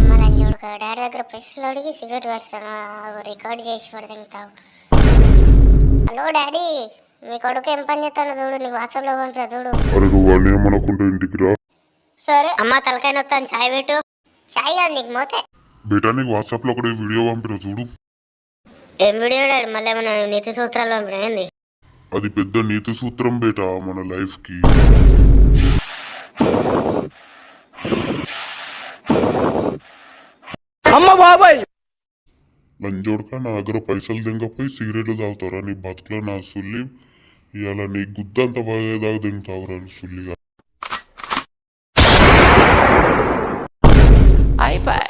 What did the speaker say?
మళ్ళీ చూడక డాడీ దగ్గర పైసలు అడిగి సిగరెట్ వేస్తాను, రికార్డ్ చేసి పడతావు. హలో డాడీ, మీ కొడుకు ఏం పని చేస్తాడో చూడు, నీకు వాట్సాప్లో పంపిరా చూడు. అరే నువ్వు వాడిని ఏమనుకుంటే ఇంటికి రా. సరే అమ్మ, తలకాయ నొత్తాను, చాయ్ పెట్టు. చాయ్ కాదు నీకు మోతే. బేటా నీకు వాట్సాప్లో ఒకటి వీడియో పంపిరా చూడు. ఏం వీడియో డాడీ? మళ్ళీ ఏమైనా నీతి సూత్రాలు పంపిణీ? అది పెద్ద నీతి సూత్రం బేటా మన లైఫ్ కి. అమ్మ బాబాయ్, లంజోడక నా దగ్గర పైసలు దింగపోయి సిగరెట్లు తాగుతారా నీ బతుకులో నా సుల్లి. ఇవాళ నీ గుద్దంత బాగా దింగుతావురా నీ సుల్లిగా. అయిపోయి